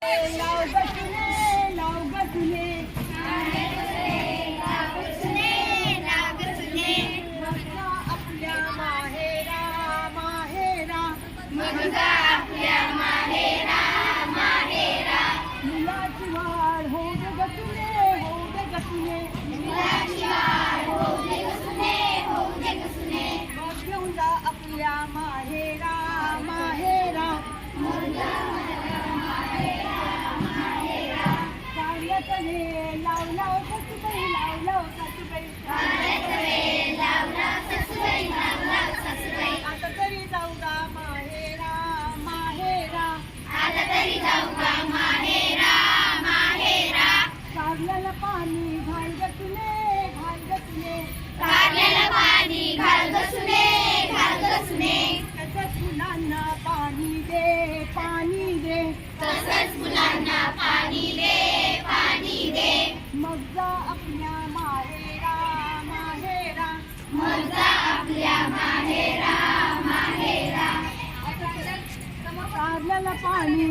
लाव गसुने लाव गसुने मगजा आपल्या माहेरा माहेरा मुलाची वाढ होऊ दे गसुने होऊ दे गसुने मग घेऊन जा आपल्या माहेरा माहेरा काढल्यातले लाव लाव सासूबाई लाव लाव सासूबाई आता तरी जाऊ गा माहेरा माहेरा काढल्याला पाणी घाल ग तुले तसंच फुलांना पाणी दे मग जा आपल्या माहेरा काढल्याला पाणी